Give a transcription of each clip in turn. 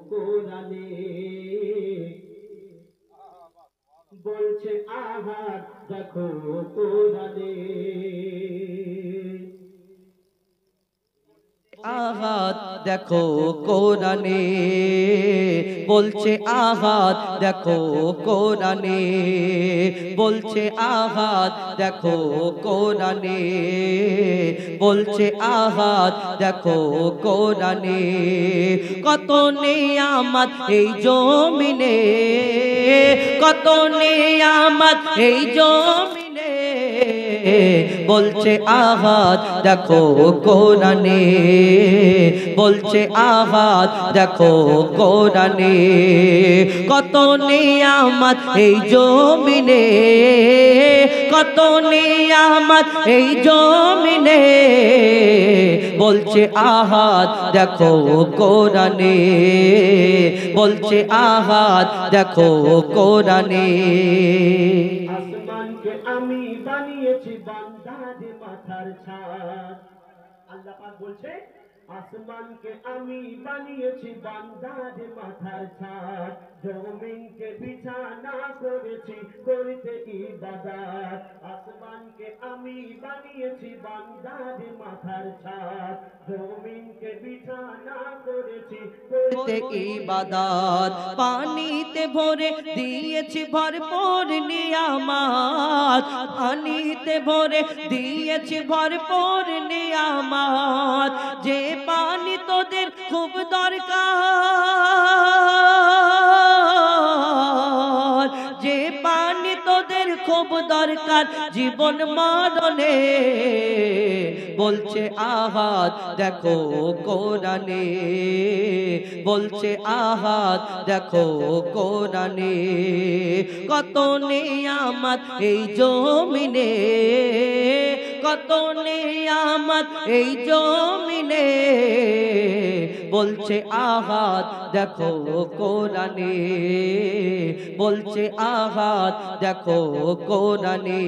কোরআনে বলছে আহাদ দেখো কোরআনে আহাদ দেখো কোরআনে বলছে আহাদ দেখো কোরআনে বলছে আহাদ দেখো কোরআনে বলছে আহাদ দেখো কোরআনে কত নিয়ামত এই জমিনে কত নিয়ামত এই জমিনে বলছে আহাদ দেখো কোরআনে বলছে আহাদ দেখো কোরআনে কত নিয়ামত এই জমিনে কত নিয়ামত এই জমিনে বলছে আহাদ দেখো কোরআনে বলছে আহাদ দেখো কোরআনে আসমানকে আমি বানিয়েছি বান্দার মাথার ছাদ আল্লাহ পাক বলছে আসমানকে আমি বানিয়েছি বান্দার মাথার ছাদ জমিনকে বিছানা করেছি করতে ইবাদত আসমানকে আমি বানিয়েছি বান্দার মাথার ছাদ জমিনকে বিছানা করেছি করতে ইবাদত পানিতে ভরে দিয়েছি ভরপুর নিয়ামত পানিতে ভরে দিয়েছি ভরপুর নিয়ামত যে পানি তোদের খুব দরকার যে পানি তোদের খুব দরকার জীবন মরণে বলছে আহাদ দেখো কোরআনে বলছে আহাদ দেখো কোরআনে কত নিয়ামত এই জমিনে কত নিয়ামত এই জমিনে বলছে আহাদ দেখো কোরআনে বলছে আহাদ দেখো কোরআনে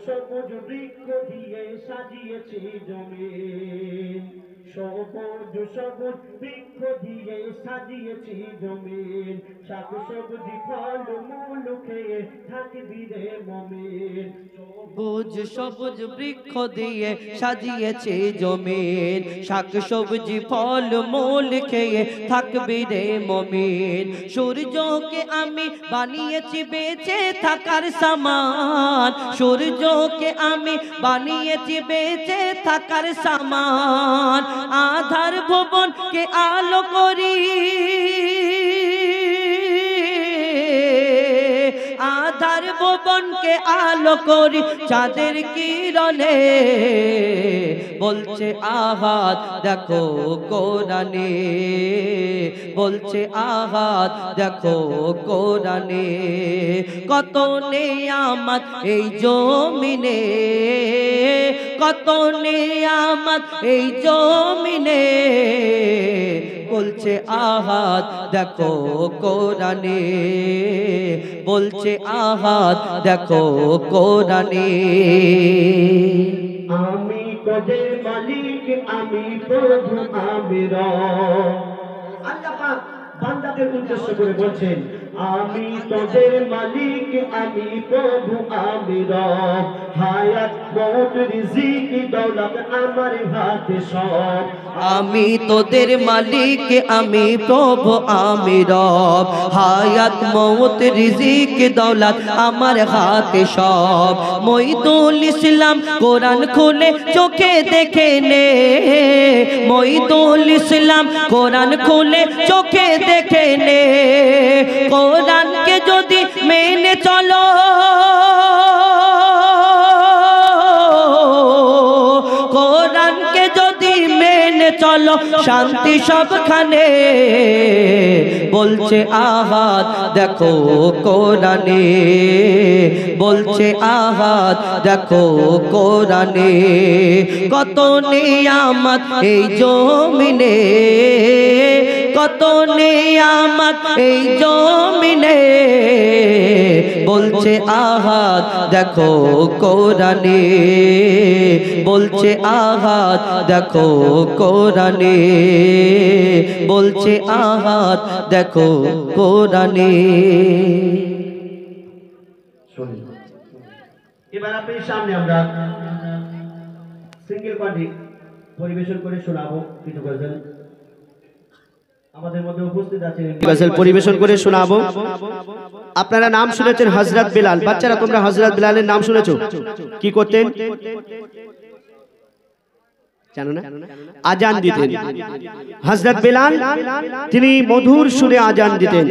সবুজ বৃক্ষ দিয়ে সাজিয়েছি জমিন সবুজ সবুজ বৃক্ষ দিয়ে সাজিয়েছি জমিন শাক সবজি ফল মূল খেয়ে থাকবি রে মুমিন সবুজ সবুজ বৃক্ষ দিয়ে সাজিয়েছে জমিন শাক সবজি ফল মূল খেয়ে থাকবি রে মুমিন সূর্যকে আমি বানিয়েছি বেঁচে থাকার সামান সূর্যকে আমি বানিয়েছি বেঁচে থাকার সামান আধার ভুবনকে আলো করি আধার ভুবনকে আলো করি চাঁদের কিরণে বলছে আহাদ দেখো কোরআনে বলছে আহাদ দেখো কোরআনে কত নিয়ামত এই জমিনে কত নিয়ামত এই জমিনে বলছে আহাদ দেখো কোরআনে বলছে আহাদ দেখো কোরআনে আমি তোদের মালিক আমি প্রভু আমি রব আল্লাহ পাক বান্দাদের উদ্দেশ্য করে বলছেন আমি তোদের মালিক আমি প্রভু আমি রব হায়াত মওত রিজিক দৌলত আমার হাতে সব আমি তোদের মালিক আমি প্রভু আমি রব হায়াত মওত রিজিক দৌলত আমার হাতে সব মঈদুল ইসলাম কোরআন খুলে চোখে দেখে নে মঈদুল ইসলাম কোরআন খুলে চোখে দেখে নে কোরআনকে যদি মেনে চলো কোরআনকে যদি মেনে চলো শান্তি সবখানে বলছে আহাদ দেখো কোরআনে বলছে আহাদ দেখো কোরআনে কত নিয়ামত এই জমিনে কত নিয়ামত এই জমিনে বলছে আহাদ দেখো কোরআনে বলছে আহাদ দেখো কোরআনে বলছে আহাদ দেখো কোরআনে। এবার আপনার সামনে আমরা সিঙ্গেল কণ্ঠে পরিবেশন করে শোনাবো কিছু গজল। আমাদের মধ্যে উপস্থিত আছেন গজল পরিবেশন করে শোনাবো। আপনারা নাম শুনেছেন হযরত বিলাল। বাচ্চারা তোমরা হযরত বিলালের নাম শুনেছো? কি করতেন জানো না? আজান দিতেন। হযরত বিলাল তিনি মধুর সুরে আজান দিতেন।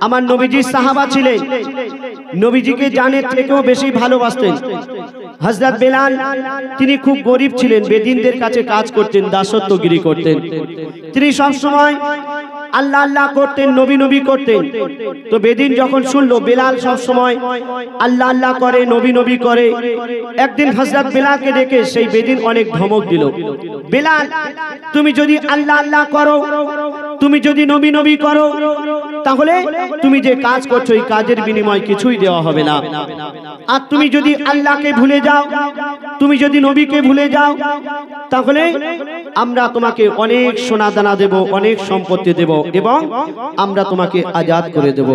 আমার নবীজি সাহাবা ছিলেন, নবীজিকে জানের থেকেও বেশি ভালোবাসতেন। হযরত বিলাল তিনি খুব গরিব ছিলেন, বেদিনদের কাছে কাজ করতেন, দাসত্বগিরি করতেন। তিনি সব সময় আল্লাহ আল্লাহ করতেন, নবী নবী করতেন। তো বেদিন যখন শুনলো বিলাল সব সময় আল্লাহ আল্লাহ করে, নবী নবী করে, একদিন হযরত বিলালকে ডেকে সেই বেদিন অনেক ধমক দিল, বিলাল তুমি যদি আল্লাহ আল্লাহ করো, তুমি যদি নবী নবী করো, তাহলে তুমি যে কাজ করছো এই কাজের বিনিময় কিছুই দেওয়া হবে না। আর তুমি যদি আল্লাহকে ভুলে যাও, তুমি যদি নবীকে ভুলে যাও, তাহলে আমরা তোমাকে অনেক সোনা দানা দেব, অনেক সম্পত্তি দেব এবং আমরা তোমাকে আজাদ করে দেব।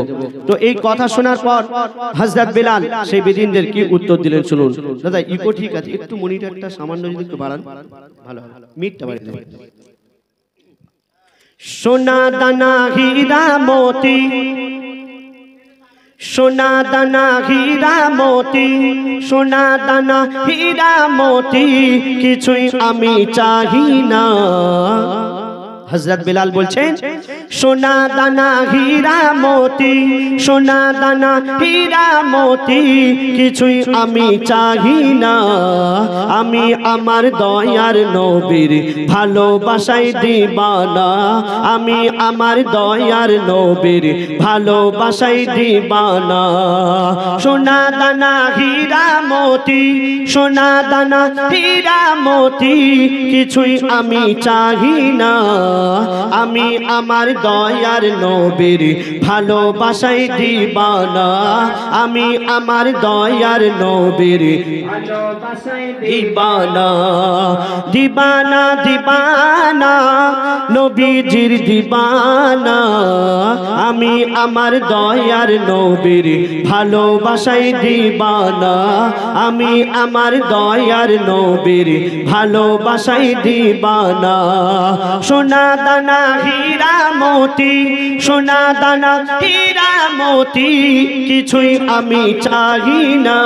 তো এই কথা শোনার পর হযরত বিলাল সেই বেদিনদের কি উত্তর দিলেন শুনুন। দাদা ইকো ঠিক আছে, একটু মনিটরটা সামান্য যদি একটু বাড়ান ভালো হবে, মিটটা বাড়িয়ে দেবেন। সোনা দানা হীরা মোতি, সোনা দানা হীরা মোতি, সোনা দানা হীরা মোতি কিছুই আমি চাহি না। হযরত বিলাল বলছেন সোনা দানা হীরা মোতি, সোনা দানা হীরা মোতি কিছুই আমি চাহি না। আমি আমার দয়ার নবীর ভালোবাসায় দিবানা, আমি আমার দয়ার নবীর ভালোবাসায় দিবানা। সোনা দানা হীরা মোতি, সোনা দানা হীরা মোতি কিছুই আমি চাহি না। আমি আমার দয়ার নবীর ভালোবাসায় দিবানা, আমি আমার দয়ার নবীর ভালোবাসায় দিবানা। দিবানা দিবানা নবীজির দিবানা, আমি আমার দয়ার নবীর ভালোবাসায় দিবানা, আমি আমার দয়ার নবীর ভালোবাসায় দিবানা। সোনা দানা হীরা মোতি, সোনা দানা হীরা মোতি কিছুই আমি চাহি না।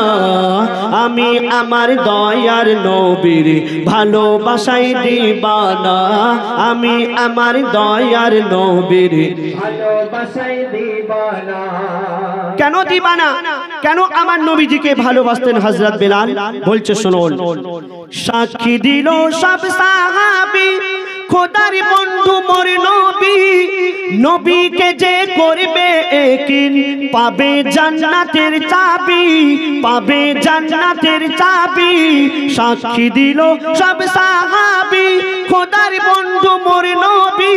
আমি আমার দয়ার নবীর ভালোবাসায় দিবানা, আমি আমার দয়ার নবীর ভালোবাসায় দিবানা। কেন দিবানা? কেন আমার নবীজিকে ভালোবাসতেন হযরত বিলাল? বলছে শুনুন। সাক্ষী দিল সব সাহাবী খোদার বন্ধু মোর নবী, নবীকে যে করবে একিন পাবে জান্নাতের চাবি, পাবে জান্নাতের চাবি। সাক্ষী দিল সব সাহাবী খোদার বন্ধু মোর নবী,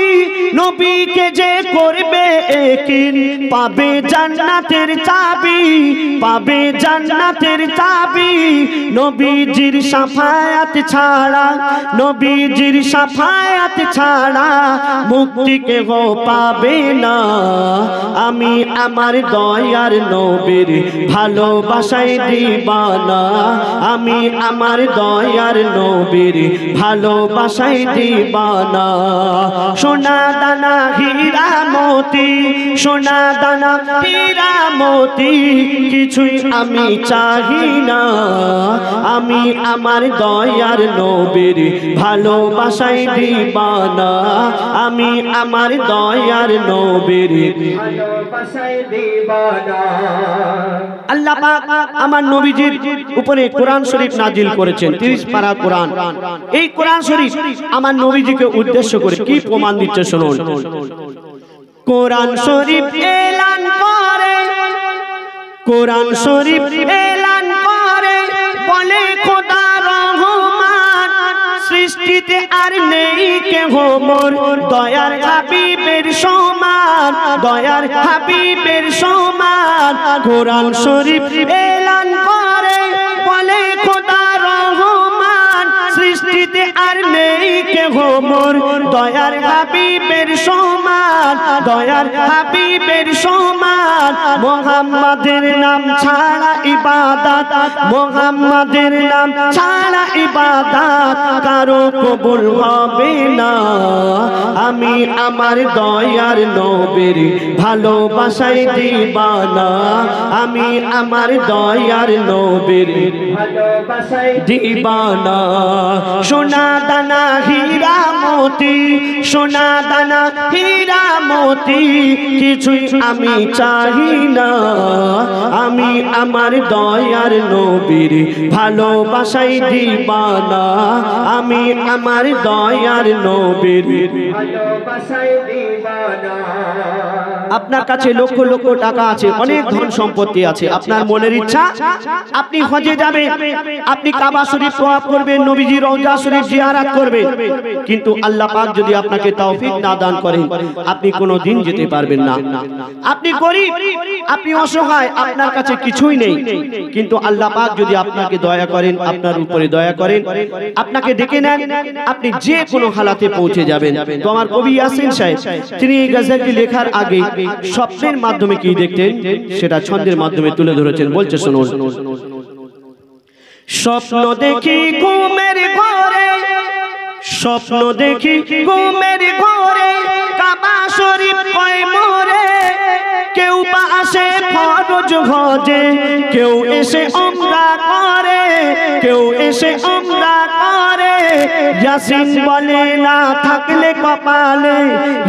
নবীকে যে করবে একিন পাবে জান্নাতের চাবি, পাবে জান্নাতের চাবি। নবীজির শাফায়াত ছাড়া, নবীজির শাফায়াত ছাড়া মুক্তি কেহ পাবে না। আমি আমার দয়ার নবীর ভালোবাসায় দিবানা, আমি আমার দয়ার নবীর ভালোবাসায় দিবানা। সোনা দানা হীরা মোতি, সোনা দানা হীরা মোতি কিছুই আমি চাহি না। আমি আমার দয়ার নবীর ভালোবাসায় দিবানা, আমি আমার দয়ার নবীর ভালোবাসায় দিবানা। আল্লাহ পাক আমার নবীজির উপরে কোরআন শরীফ নাজিল করেছেন, 30 পারা কোরআন। এই কোরআন শরীফ আমার নবীজিকে উদ্দেশ্য করে কি প্রমাণ দিচ্ছে শুনুন। কোরআন শরীফ এলান করে, কোরআন শরীফ এলান করে বলে খোদা রহমান সৃষ্টিতে আর নেই কেহ মোর দয়ার হাবিবের সমান, দয়ার হাবিবের সমান। কোরআন শরীফ এলান করে বলে খোদা রহমান সৃষ্টিতে আর নেই কেহ মোর দয়ার হাবিবের সমান, দয়ার হাবিবের সমান। মোহাম্মদের নাম ছাড়া ইবাদত, মোহাম্মদের নাম ছাড়া ইবাদত কারো কবুল হবে না। আমি আমার দয়ার নবীর ভালোবাসায় দিবানা, আমি আমার দয়ার নবীর ভালোবাসায় দিবানা। সোনা দানা হীরা মতি, সোনা দানা হীরা মতি কিছুই আমি চাই না। আমি আমার দয়ার নবীর ভালোবাসায় দিবানা, আমি আমার দয়ার নবীর ভালোবাসায় দিবানা। আপনার কাছে লক্ষ লক্ষ টাকা আছে, অনেক ধন সম্পত্তি আছে, আপনার মনের ইচ্ছা আপনি হজে যাবেন, আপনি কাবা শরীফ তওয়াফ করবেন, নবীজি রওজা শরীফ জিয়ারত করবেন, কিন্তু আল্লাহ পাক যদি আপনাকে তৌফিক না দান করেন আপনি কোনোদিন যেতে পারবেন না। আপনি গরীব, আপনি অসহায়, আপনার কাছে কিছুই নেই, কিন্তু আল্লাহ পাক যদি আপনাকে দয়া করেন, আপনার উপরে দয়া করেন, আপনাকে ডেকে নেন, আপনি যে কোনো হালাতে পৌঁছে যাবেন। তো আমার কবি ইয়াসিন সাহেব তিনি এই গজলটি লেখার আগে স্বপ্নের মাধ্যমে কি দেখতেন সেটা ছন্দের মাধ্যমে তুলে ধরেছেন। বলছে শুনুন। স্বপ্ন দেখি ঘুমের ঘরে, স্বপ্ন দেখি ঘুমের ঘরে, কাবা শরীফ কয় মোরে। কেউ বা আসে ফরজ হজে, কেউ এসে উমরা করে, কেউ এসে উমরা করে। ইয়াসিন বলে না থাকলে কপালে,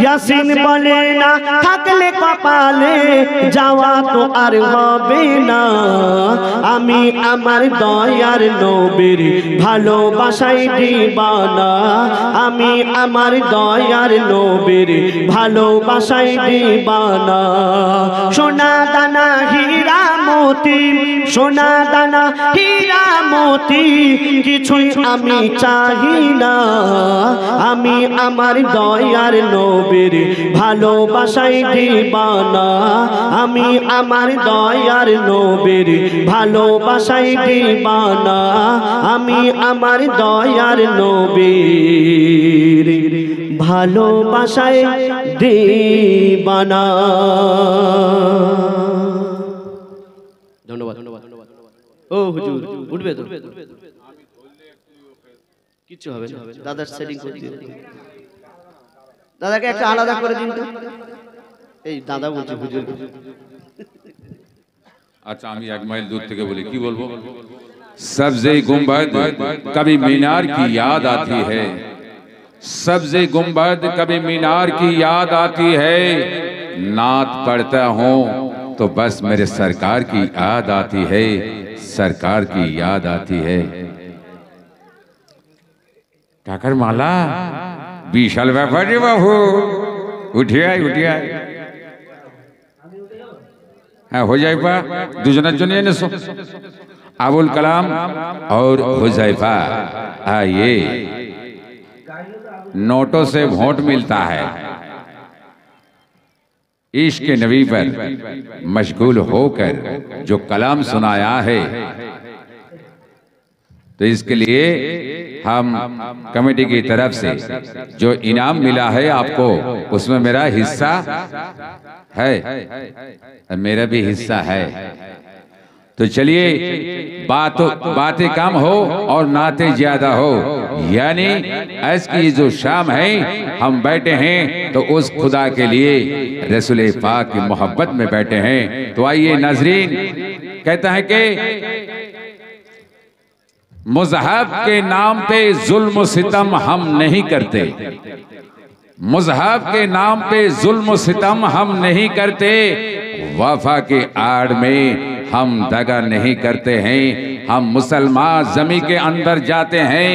ইয়াসিন বলে না থাকলে কপালে যাওয়া তো আর হবে না। আমি আমার দয়ার নবীর ভালোবাসায় দিবানা, আমি আমার দয়ার নবীর ভালোবাসায় দিবানা। সোনা দানা হীরা মতি, সোনা দানা হীরা মতি কিছুই আমি চাই না। আমি আমার দয়ার নবীর ভালোবাসায় দিবানা, আমি আমার দয়ার নবীর ভালোবাসায় দিবানা, আমি আমার দয়ার নবীর ভালোবাসায় দিবানা। ধন্যবাদ। ও হুজুর উঠবে তো? কিছু হবে না, দাদার সেটিং করে দিন। দাদাকে একটা আলাদা করে দিন তো। এই দাদা বলছে হুজুর। अच्छा আমি এক মাইল দূর থেকে বলি কি বলবো। सब्ज़े गुंबद कभी मीनार की याद आती है, सब्ज़े गुंबद कभी मीनार की याद आती है। नात पढ़ता हूँ तो बस मेरे सरकार की याद आती है, सरकार की याद आती है। टाकर माला विशाल व्यापारी बाबू उठिए उठिए। हाँ हो जाए पा दुजनर जो नहीं सो अबुल कलाम और हुज़ैफा आइए। नोटों से वोट मिलता है, इश्क नबी पर मशगूल होकर जो कलाम सुनाया है, तो इसके लिए हम कमेटी की तरफ से जो इनाम मिला है आपको उसमें मेरा हिस्सा है, मेरा भी हिस्सा है। तो चलिए बातें कम हो और नाते ज्यादा हो, यानी आज की जो शाम है हम बैठे हैं तो उस खुदा के लिए रसूल पाक की मोहब्बत में बैठे हैं। तो आइए नाजरीन, कहता है कि मज़हब के नाम पे जुल्म सितम हम नहीं करते, मज़हब के नाम पे जुल्म सितम हम नहीं करते, वफा के आड़ में हम दगा नहीं करते हैं। हम मुसलमान ज़मीन के अंदर जाते हैं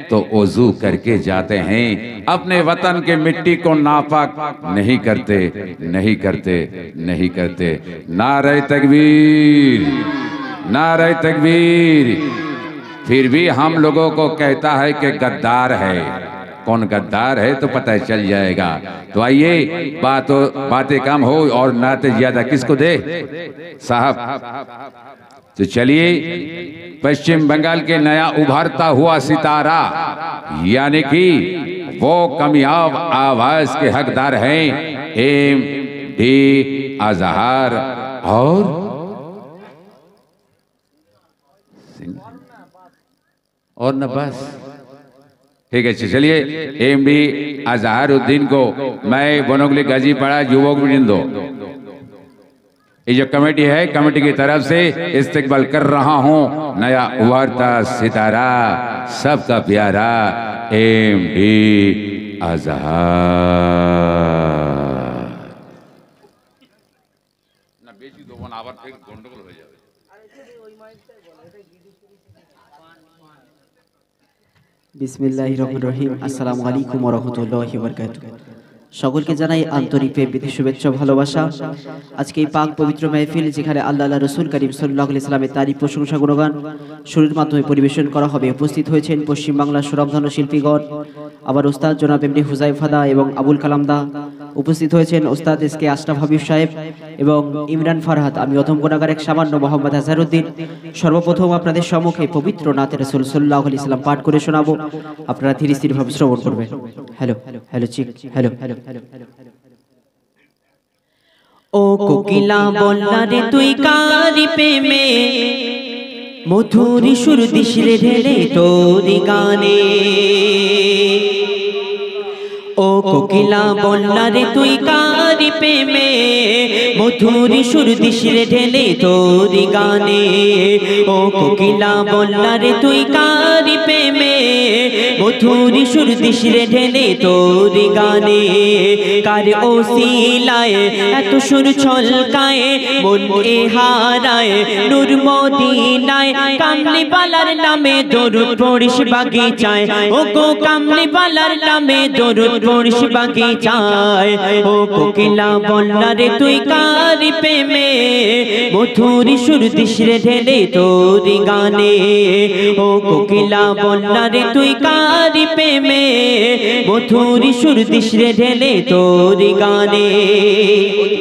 तो वज़ू करके जाते हैं, अपने वतन के मिट्टी को नापाक नहीं करते, नहीं करते, नहीं करते। नारे तकबीर, नारे तकबीर। फिर भी हम लोगों को कहता है कि गद्दार है। कौन गद्दार है तो पता चल जाएगा। तो आइए बातें कम हो और नाते ज्यादा किसको दे साहब। तो चलिए पश्चिम बंगाल के नया उभरता हुआ सितारा यानी कि वो कामयाब आवाज के हकदार हैं एम.डी. अजहर और न बस ठीक है। चलिए एम.डी. अजहरुद्दीन को मैं बनोगली गाजीपाड़ा युवक वृंदो ये जो कमेटी है कमेटी की तरफ से इस्तकबाल कर रहा हूं नया उभरता सितारा सबका प्यारा एम.डी. अजहर। বিসমিল্লাহির রহমানির রহিম। আসসালামু আলাইকুম ওয়া রাহমাতুল্লাহি ওয়া বারাকাতুহু। সকলকে জানাই আন্তরিক প্রীতি শুভেচ্ছা ভালোবাসা। আজকে এই পাক পবিত্র মাহফিল যেখানে আল্লাহ রাসূল করিম সাল্লাল্লাহু আলাইহি সাল্লামের তারিফ প্রশংসা গুণগান সুরের মাধ্যমে পরিবেশন করা হবে। উপস্থিত হয়েছেন পশ্চিম বাংলার সুরমধন্য শিল্পীগণ, আবার ওস্তাদ জনাব এমডি হুজাইফা দা এবং আবুল কালাম দা। উপস্থিত হয়েছেন ওস্তাদ এসকে আশরাফ হাবিব সাহেব এবং ইমরান ফারহাদ। আমি অধম গুনাহগার এক সামান্য মোহাম্মদ আজহারউদ্দিন। সর্বপ্রথম আপনাদের সম্মুখে পবিত্র নাতে রাসূল সাল্লাল্লাহু আলাইহি সাল্লাম পাঠ করে শোনাবো, আপনারা ধীরে স্থির ভাবে শ্রবণ করবেন। হ্যালো হ্যালো চিক হ্যালো। ও কোকিলা বলনা রে তুই কারি প্রেমে মধুর সুর দিস রে ঢেলে তোর গানে। ও কোকিলা বলনা রে তুই কারি প্রেমে মধুর সুর দিস রে ঢেলে তোর গানে। ও কোকিলা বলনা রে তুই কারি প্রেমে মধুর সুর দিস রে ঢেলে তোর গানে। কার ওসিলায় এত সুর ছলকায় মন এ হারায় নূর মদিনায়। কামলি বালার নামে দরুদ পড়িস বাগিচায়, ও গো কামলি বালার নামে দরুদ পড়িস বাগিচায়। ও কোকিলা বলনা রে তুই কারি প্রেমে মধুর সুর দিস রে ঢেলে তোর গানে। ও কোকিলা বলনা রে তুই কারি প্রেমে মধুর সুর দিস রে ঢেলে তোর গানে।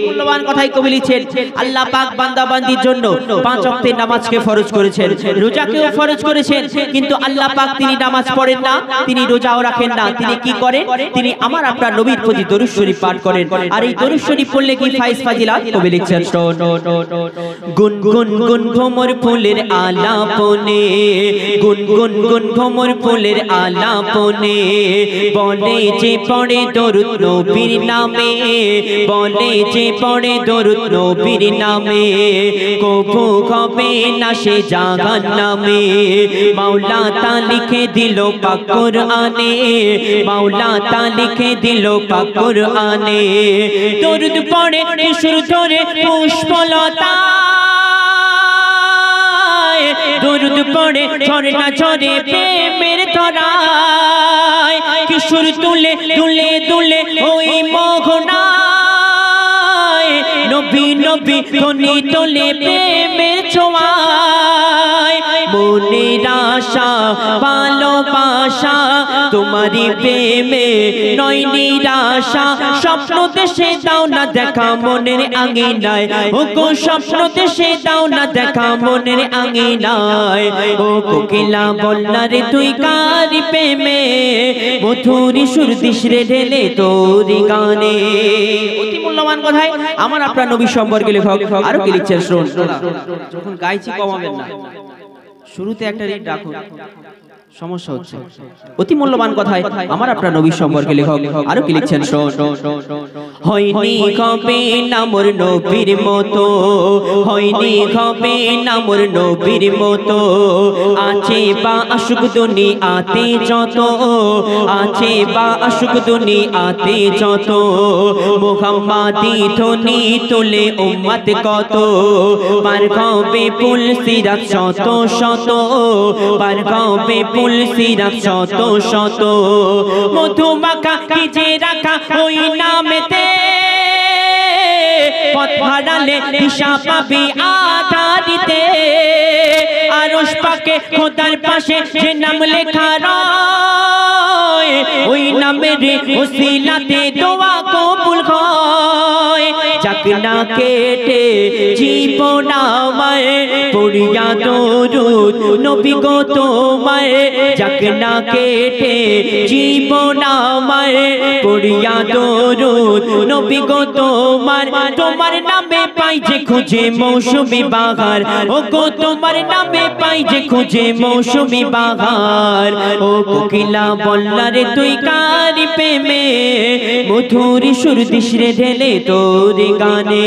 মূল্যবান কথাই কবি লিখছেন, আল্লাহ পাক বান্দা বান্দির জন্য 5 ওয়াক্তের নামাজকে ফরজ করেছেন, রোজাকেও ফরজ করেছেন। কিন্তু আল্লাহ পাক তিনি নামাজ পড়েন না, তিনি রোজাও রাখেন না। তিনি কি করেন? তিনি আমার আপনার নবীর প্রতি দরুদ শরীফ পাঠ করেন। আর এই দরুদ শরীফ পড়লে কি ফাইজ ফাজিলাত কবি লিখছেন, গুন গুন গুন ভ্রমর ফুলের আলাপনে, গুন গুন গুন ভ্রমর ফুলের আলাপনে। বলে যে পড়ে দরুদ নবীর নামে, বলে যে পড়ে দরুদ নবীর নামে, কবু হবে না সে জাহান্নামে। মাওলা তা লিখে দিল পাক কুরআনে, মাওলা তা লিখে দিল পাক কুরআনে। দরুদ পড়ে সুর ধরে পুষ্পলতা, দরুদ পড়ে ঝরনা ঝরে প্রেমের ধরায়। কিশোর তুলে তুলে তুলে ওই মোহনায়, নবী নবী ধ্বনি তোলে প্রেমের ছোঁয়ায়। মনের আশা ভালোবাসা তোমারই প্রেমে নয় নিরাশা। স্বপ্ন দেশে দাও না দেখা মনের আঙিনায়, ও গো স্বপ্ন দেশে দাও না দেখা মনের আঙিনায়। ও কোকিলা বলনা রে তুই কারি প্রেমে মধুর সুর দিস রে ঢেলে তোর গানে। অতি মূল্যবান কথায় আমার আপনার নবী সম্পর্কে লেখক আরো কি লিখছেন শুনুন। যখন গাইছি কমাবেন না, শুরুতে একটা রিড রাখুন, সমস্যা হচ্ছে। অতি মূল্যবান কথায় আমার আপনার নবী সম্পর্কে লেখক আরো কি লিখছেন শোন। হয়নি হবে না মোর নবীর মতো, হয়নি হবে না মোর নবীর মতো। আছে বা আশুক দুনিয়াতে যত, আছে বা আশুক দুনিয়াতে যত। মুহাম্মাদি ধ্বনি তোলে উম্মত কত, পার হবে পুল সিরাত শত শত, পার হবে পুল সিরাত শত শত। মধুমাখা ভিজে রাখা ওই নামেতে, পথ হারালে দিশা পাবি আধারিতে। আরশ পাকে খোদার পাশে যে নাম লেখা রয়, ওই নামের ওসিলাতে দোয়া কবুল হয়। যাক না না কেটে জীবন আমায় পড়িয়া দরুদ নবী গো তোমায় যাক না কেটে জীবন আমায় পড়িয়া দরুদ নবী গো তোমার তোমার নামে পাই যে খুঁজে মৌসুমি বাহার ও গো তোমার নামে পাই যে খুঁজে মৌসুমি বাহার ও কোকিলা বললা রে তুই কার প্রেমে মধুর সুর দিস রে ঢেলে তোর গানে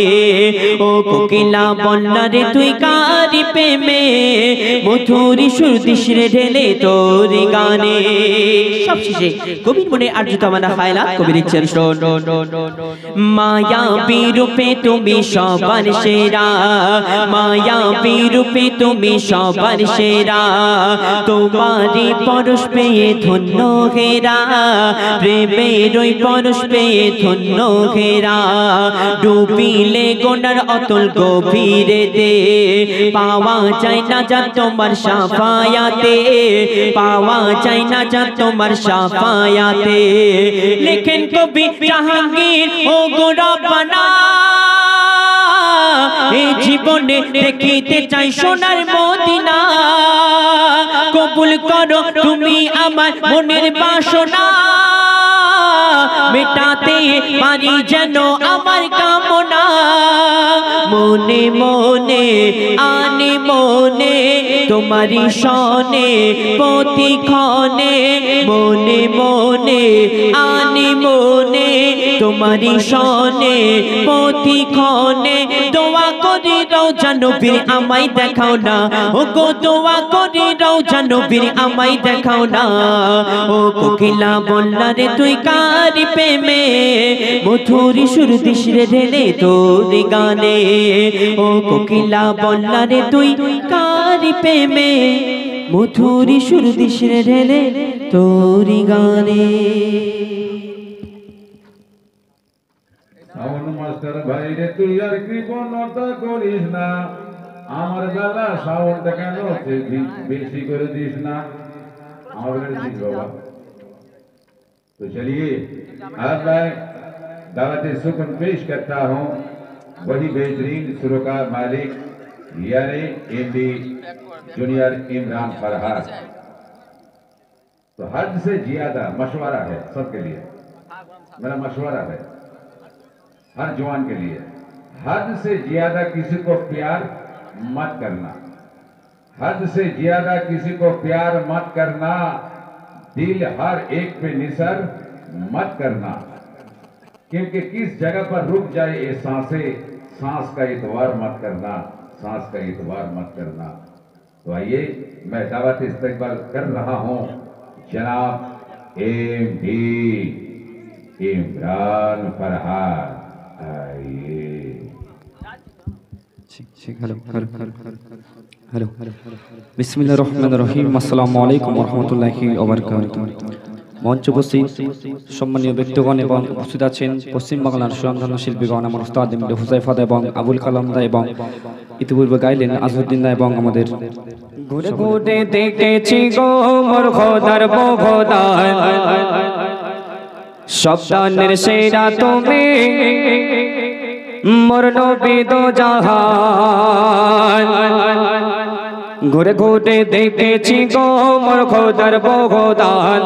ও কোকিলা বললা রে তুই কার প্রেমে মধুর সুর দিস রে ঢেলে তোর গানে। সবশেষে কবির মনে আর্যত আমাদের হায়লাত কবির ইচ্ছের শোন মায়া বিরূপে তুমি সবার সেরা মায়া বিরূপে তুমি সবার সেরা তোমারই পরশ পেয়ে ধন্য ঘেরা প্রেমের ওই পরশ পেয়ে ধন্য ঘেরা ডুবিলে গোনার অতল গভীরে দে পাওয়া যায় না যা তোমার সাফায়াতে পাওয়া যায় না যা তোমার সাফায়াতে লেখেন কবি জাহাঙ্গীর ও গো রব্বানা এই জীবনে দেখিতে চাই সোনার মদিনা কবুল করো তুমি আমার মনের বাসনা মেটাতে পারি যেন আমার কামনা মনে মনে আনে মনে তোমারি সনে প্রতিক্ষণে মনে মনে আনে মনে তোমারি সনে প্রতিক্ষণে দোয়া করি রওজা নবীর আমায় দেখাও না ও গো দোয়া করি রওজা নবীর আমায় দেখাও না ও কোকিলা বললা রে তুই কার প্রেমে মধুর সুর দিস রে ঢেলে তোর গানে ও কোকিলা বললা রে তুই কার প্রেমে মধুর সুর দিস রে ঢেলে তোর গানে। সাউন্ড মাস্টার ভাই রে তুই আর কৃপণতা করিস না আমার গলা সাউন্ড কেন বেশি করে দিস না আমার দিস বাবা। तो चलिए अब मैं दावत सुकून पेश करता हूँ वही बेहतरीन सुरों का मालिक यानी एमडी जूनियर इमरान फरहाद। तो हद से ज्यादा मशवरा है सबके लिए, मेरा मशवरा है हर जवान के लिए, हद से ज्यादा किसी को प्यार मत करना, हद से ज्यादा किसी को प्यार मत करना, दिल हर एक पे निसर मत करना, क्योंकि किस जगह पर रुक जाए ये सांसें, सांस का इतवार मत करना, सांस का इतवार मत करना। तो आइए मैं दावत इस्तकबाल कर रहा हूं जनाब एमडी इमरान फरहाद। आइए। हेलो बिस्मिल्लाहिर रहमानिर रहीम अस्सलामु अलैकुम ওয়া রাহমাতুল্লাহি ওয়া বারাকাতুহু। মঞ্চ উপস্থিত সম্মানীয় ব্যক্তিগণ এবং উপস্থিত আছেন পশ্চিম বাংলার সুনামধন্য শিল্পীগণ আমার উস্তাদ এমডি হুযায়ফা দা এবং আবুল কালাম দা এবং ইতিপূর্বে গাইলেন আজউদ্দিন দা এবং আমাদের ঘুরে ঘুরে দেখেছি গো মোর খোদার বগদান শব্দানের সেরা তুমি মোর নবী দো জাহান ঘুরে ঘুরে দেখেছি গো মোর খোদার বগদান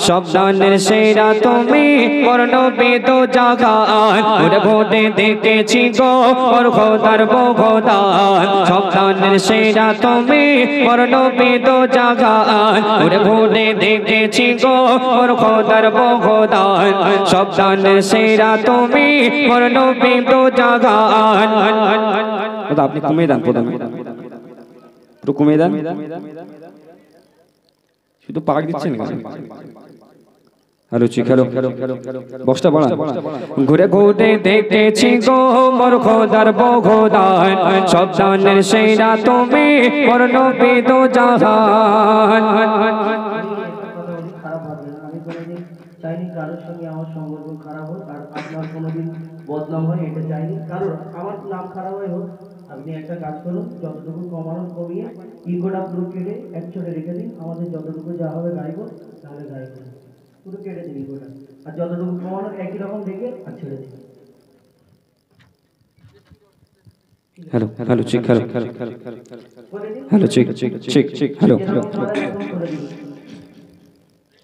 শব্দানের সেরা তুমি মোর নবী দো জাহান ঘুরে ঘুরে দেখেছি গো মোর খোদার বগদান শব্দানের সেরা তুমি মোর নবী দো জাহান ঘুরে ঘুরে দেখেছি গো মোর খোদার বগদান শব্দানের সেরা তুমি মোর নবী দো জাহান। আপনি কমিয়ে দেন প্রথমে একটু কমিয়ে দেন, শুধু পাক দিচ্ছেন হ্যালো ঠিক হ্যালো বক্সটা বাড়ান। ঘুরে ঘুরে দেখেছি গো মোর খোদার বগদান শব্দানের সেরা তুমি মোর নবী দো জাহান। চাইনি কারোর সঙ্গে আমার সম্পর্ক খারাপ হোক আর আপনার কোনোদিন বদনাম হয় এটা চাইনি, কারোর আমার নাম খারাপ হয়ে হোক। আপনি একটা কাজ করুন, যতটুকু কমানো কমিয়ে ইগোটা পুরো কেটে একচোটে রেখে দিন, আমাদের যতটুকু যা হবে গাইবো তাহলে গাইবো, পুরো কেটে দিন ইগোটা, আর যতটুকু কমানো একই রকম রেখে আর ছেড়ে দিন। Hello hello check hello hello check check check hello hello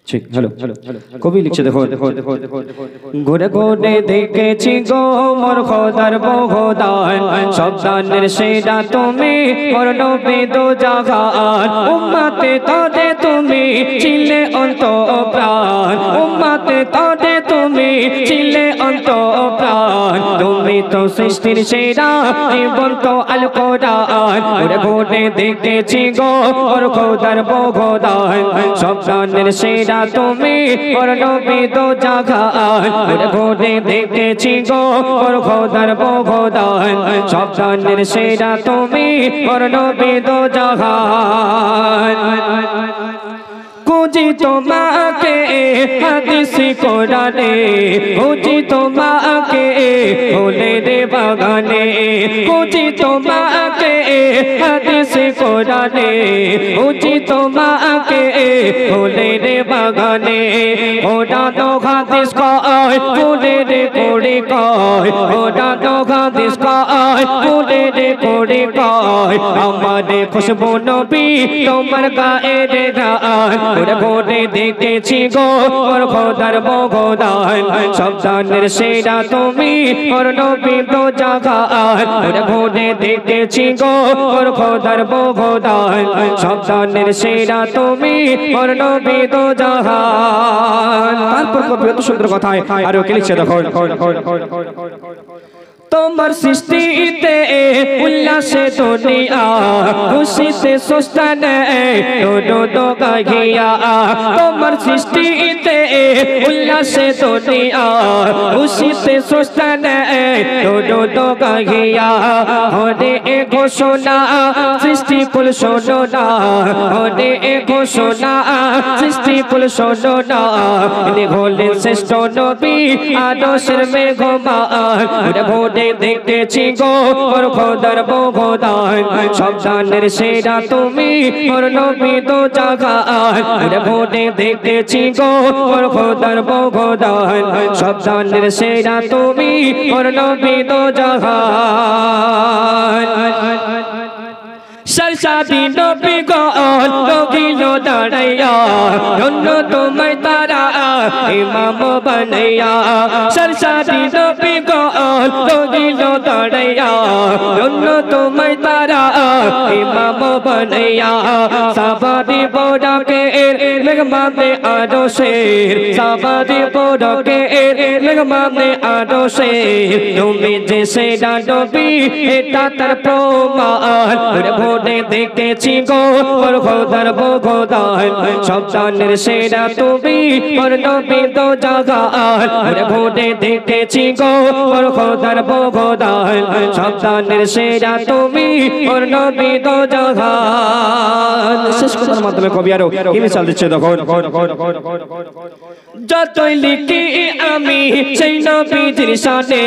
check hello कवि लिखছে দেখো ঘুরে ঘুরে দেখেছি গো মোর খোদার বহদান সবদানের সেরা তুমি মোর নবী দো জাহান উম্মতে তোরে তুমি ছিলে অন্ত প্রাণ উম্মতে তোরে তুমি ছিলে অন্ত প্রাণ তুমি তো সৃষ্টির সেরা জীবন্ত আল কোরআন ঘুরে ঘুরে দেখেছি গো মোর খোদার বহদান সবদানের সেরা তুমি মোর নবী দো জাহান ঘুরে ঘুরে দেখেছি গো মোর খোদার বহদান সবদানের সেরা তুমি মোর নবী দো জাহান খুঁজি তোমাকে হাদিস কোরআনে খুঁজি তোমাকে ফুলের বাগানে খুঁজি তোমাকে হাদিস কোরআনে খুঁজি তোমাকে ফুলের বাগানে ওরা তো হাদিস কয় ফুলের কোড়ে কয় ওরা তো হাদিস কয় ফুলের কোড়ে কয় আমার খুশবু নবী তোমার গায়ের গান ঘুরে ঘুরে দেখেছি গো মোর খোদার বহদান সবদানের সেরা তুমি মোর নবী দো জাহান ঘুরে ঘুরে দেখেছি গো মোর খোদার বহদান সবদানের সেরা তুমি মোর নবী দো জাহান তারপর কবি এত সুন্দর কথায় আর ওকে লিখছে দেখো তোমার সৃষ্টিতে উল্লাসে দুনিয়া খুশিতে সুস্তানে দো দো গাহিয়া তোমার সৃষ্টিতে উল্লাসে দুনিয়া খুশিতে সুস্তানে দো দো গাহিয়া হরে এ ঘোষণা সৃষ্টি ফুল শোনো না হরে এ ঘোষণা সৃষ্টি ফুল শোনো না ইনি হলেন শ্রেষ্ঠ নবী আদর্শের মেঘমান ঘুরে ঘুরে দেখেছি গো মোর খোদার বহদান সবদানের সেরা তুমি মোর নবী দো জাহান ঘুরে ঘুরে দেখেছি গো মোর খোদার বহদান সবদানের সেরা তুমি মোর নবী দো জাহান सरसादी नबी गन लोगिलो दाड़ैया धन्य तुम्हें तारा इमाम बनैया सरसादी नबी गन लोगिलो दाड़ैया धन्य तुम्हें तारा इमाम बनैया साबादी बोड़ा के लगमा में आदो शेर साबादी बोड़ा के लगमा में आदो शेर तुम्हें जैसे नबी एटा तर प्रमाण ঘুরে দেখেছি গো মোর খোদার বহদান সবদানের সেরা তুমি মোর নবী দো জাহান ঘুরে ঘুরে দেখেছি গো মোর খোদার বহদান সবদানের সেরা তুমি মোর নবী দো জাহান শেষ কথার মাধ্যমে কবি আরো কি মিসাল দিচ্ছে দেখো যতই লিখি আমি সেই নবীর শানে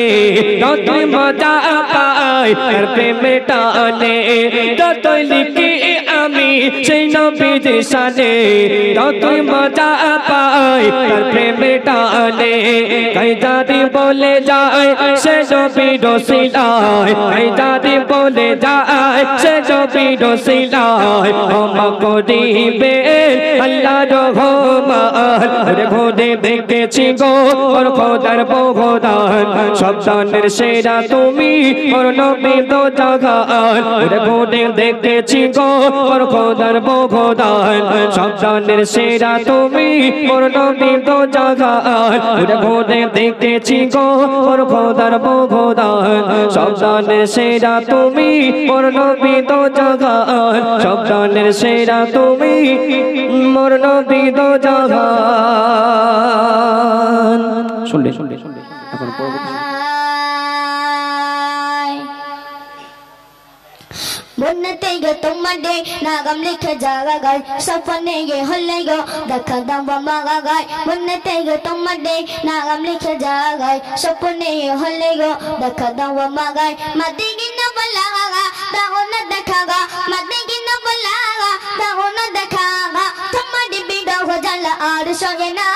ততই মজা পাই তার প্রেমে টানে যতই লিখি আমি সেই নবীর শানে ততই মজা পাই তার প্রেমে টানে কাইদারি বলে যায় সে নবীর সিলাই কাইদারি বলে যায় সে নবীর সিলাই ক্ষমা করিবে আল্লাহ রহমান ঘুরে ঘুরে দেখেছি গো মোর খোদার বহদান সবদানের সেরা তুমি মোর নবী দো জাহান ঘুরে ঘুরে দেখেছি গো মোর খোদার বহদান সবদানের সেরা তুমি মোর নবী দো জাহান ঘুরে ঘুরে দেখেছি গো মোর খোদার বহদান সবদানের সেরা তুমি মোর নবী দো জাহান সবদানের সেরা তুমি মোর নবী দো জাহান শুনলে এখন বন্যতে গে তোমারে নাগাম লিখে জাগা গায় সপনে গে হলে গো দেখা দাম মাগা গায় বন্যতে গে তোমারে নাগাম লিখে জাগা গায় সপনে হলে গো দেখা দাম মাগায় মাদি গিনা বলাগা দাও না দেখাগা মাদি গিনা বলাগা দাও না দেখাগা তোমারে বিদা হো জালা আর সঙ্গে না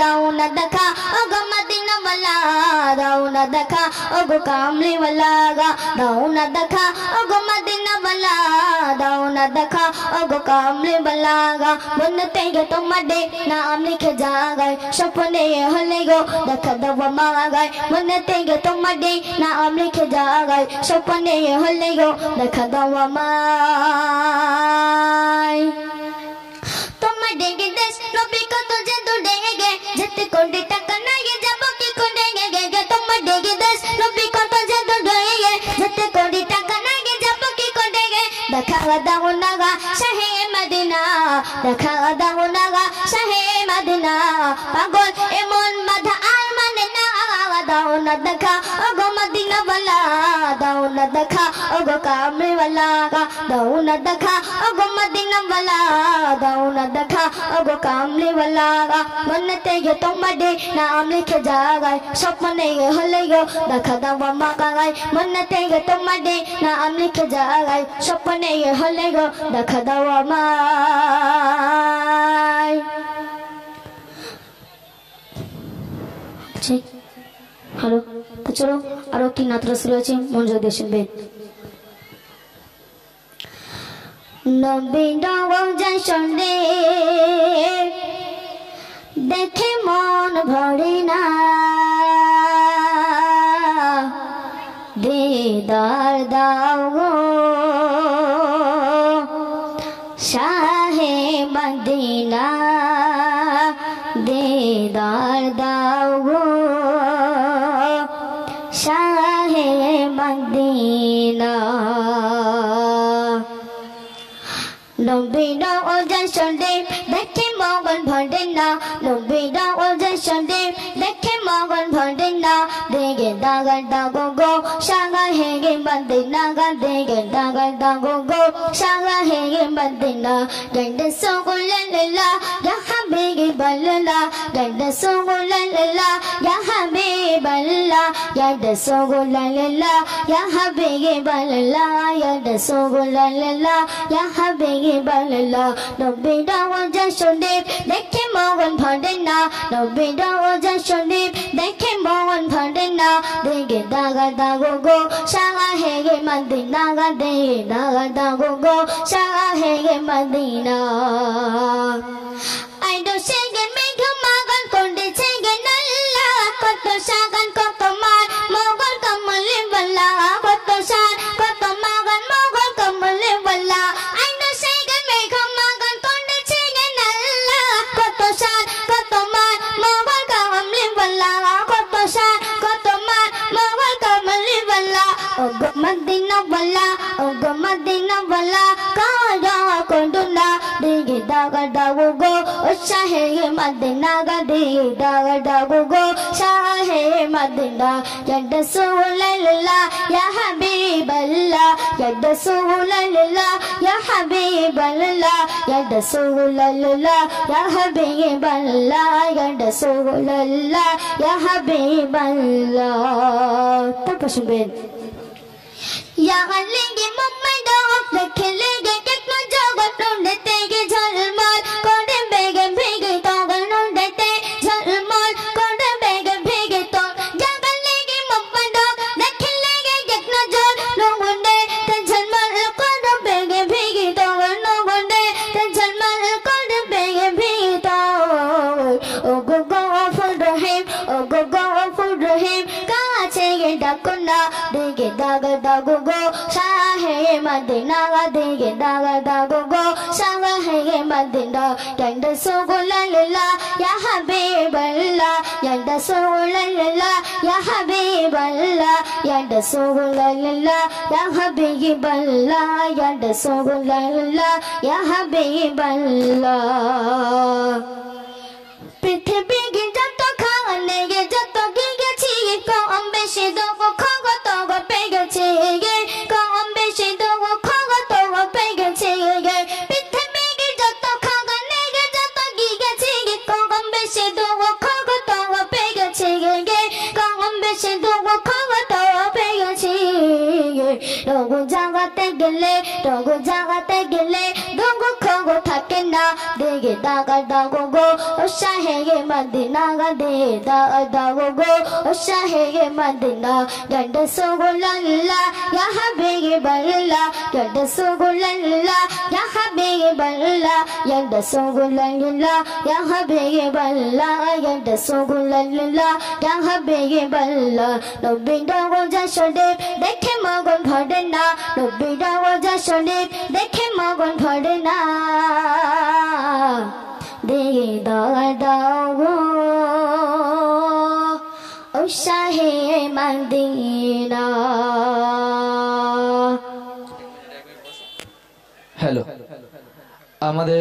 দাও না দেখা ওগো মাদি না বলা दाऊ न देखा ओगो कामली वाला दाऊ न देखा ओगो मदीना वाला दाऊ न देखा ओगो कामली वाला बनते गे तुम्हारे नाम लिखे जा गए सपने हले गो देखा दवा मांगा गए बनते गे तुम्हारे नाम लिखे जा गए सपने हले गो देखा दवा माय तुम्हारे गे देश नबी को तुझे ढूंढेंगे जितने कोड़ी टक्कर नहीं जब की कोडेंगे तुम्हारे गे देश नबी को तुझे ढूंढेंगे जितने कोड़ी टक्कर नहीं जब की कोडेंगे देखा दाऊ नगा शहे मदीना देखा दाऊ नगा शहे मदीना पागल एमन माधा आल माने ना दाऊ न देखा ओगो मदीना वाला दाऊ न देखा ओगो कामली वाला दाऊ न देखा ओगो मदीना वाला दाऊ न देखा ओगो कामली वाला बनते गे तुम्हारे नाम लिखे जा गए सपने हले गो देखा दावा मांगा गए बनते गे तुम्हारे नाम लिखे जा गए सपने हले गो देखा दावा माय हेलो तो चलो और की नात रसूल আছে মনোযোগ দিয়ে শুনবেন নবী দাও যায় সন্ডে দেখে মন ভরে না দিদার দাও গো শাহে মদিনা দিদার দাও গো শাহে মদিনা নবীরা ওজন সন্ডে দেখে মগন ভরে না নবীরা ওজন সন্ডে দেখে মগন ভরে না দেগে দাগার দাগো গো সাগা হেগে মদিনা গা দেগে দাগার দাগো গো সাগা হেগে মদিনা গন্ড সোগুল্লাহ ইয়া হাবিবাল্লাহ গন্ড সোগুল্লাহ ইয়া হাবিবাল্লাহ ইয়া সোগুল্লাহ ইয়া হাবিবাল্লাহ ইয়া সোগুল্লাহ ইয়া হাবিবাল্লাহ নবীরা ওজন সন্ডে দেখে মগন ভরে না নবীরা ওজন সন্ডে দেখে মগন ভরে না দেগে দাগার দাগো গো সাগা হেগে মদিনা গা দেগে দাগার দাগো গো সাগা হেগে মদিনা আইডো সেগেন মেঘ মাগন কোন্ডে সেগেন আল্লাহ কত সাগন কত মার মগল কমলে বল্লা কত সার কত মাগন মগল কমলে বল্লা আইডো সেগেন মেঘ মাগন কোন্ডে সেগেন আল্লাহ কত সার কত মার মগল কমলে বল্লা কত সার কত মার মগল কমলে বল্লা ওগো মদিনা বল্লা ওগো মদিনা বল্লা কারা কোন্ডুনা দেগে দাগার দাগো গো শাহে মদিনা গা দেগে দাগার দাগো গো শাহে মদিনা ইয়া রাসূলুল্লাহ ইয়া হাবিবাল্লাহ ইয়া রাসূলুল্লাহ ইয়া হাবিবাল্লাহ ইয়া রাসূলুল্লাহ ইয়া হাবিবাল্লাহ ইয়া রাসূলুল্লাহ ইয়া হাবিবাল্লাহ তারপর শুনবেন ইয়া আলিগে মুহাম্মদ দেখে লেগে কিতনা জগৎ ঢুঁढते গে ঝলমল করে বেগে ভেগে তগল ঢুঁढते ঝলমল করে বেগে ভেগে তো জাগা লেগে মুহাম্মদ দেখে লেগে কিতনা জল ঢুঁढते ঝলমল করে বেগে ভেগে তগল ঢুঁढते ঝলমল করে বেগে ভেগে তো ও গো গফুর রহিম ও গো গফুর রহিম কাছে গে ডাকনা দেগে দাগা দাগো গো শাহে মদিনা গা দেগে দাগা দাগো গো শাহে মদিনা ইয়া রাসূলুল্লাহ ইয়া হাবিবাল্লাহ ইয়া রাসূলুল্লাহ ইয়া হাবিবাল্লাহ ইয়া রাসূলুল্লাহ ইয়া হাবিবাল্লাহ ইয়া রাসূলুল্লাহ ইয়া হাবিবাল্লাহ পৃথিবী গে যত খানে গে যত গেছি কম বেশি দগো খগো তগো পেয়ে গেছে গে কম বেশি দগো খগো তগো পেয়ে গেছে গে পৃথিবী গে যত খানে গে যত গেছি কম বেশি দগো খগো তগো পেয়ে গেছে গে কম বেশি দগো খগো তগো পেয়ে গেছে গে রগো জাগাতে গেলে দগো খগো থাকে থাকে না দেগে দাগা দাগো গো ও শাহে মদিনা গা দে দাগো গো ও শাহে Medina ya Rasulullah ya Habiballah ya Rasulullah ya Habiballah ya Rasulullah ya Habiballah ya Rasulullah ya Habiballah নবী রওজা শরীফ দেখে মগন ভরে না নবী রওজা শরীফ দেখে মগন ভরে না দিদার দাও ও শাহে মদিনা। হ্যালো আমাদের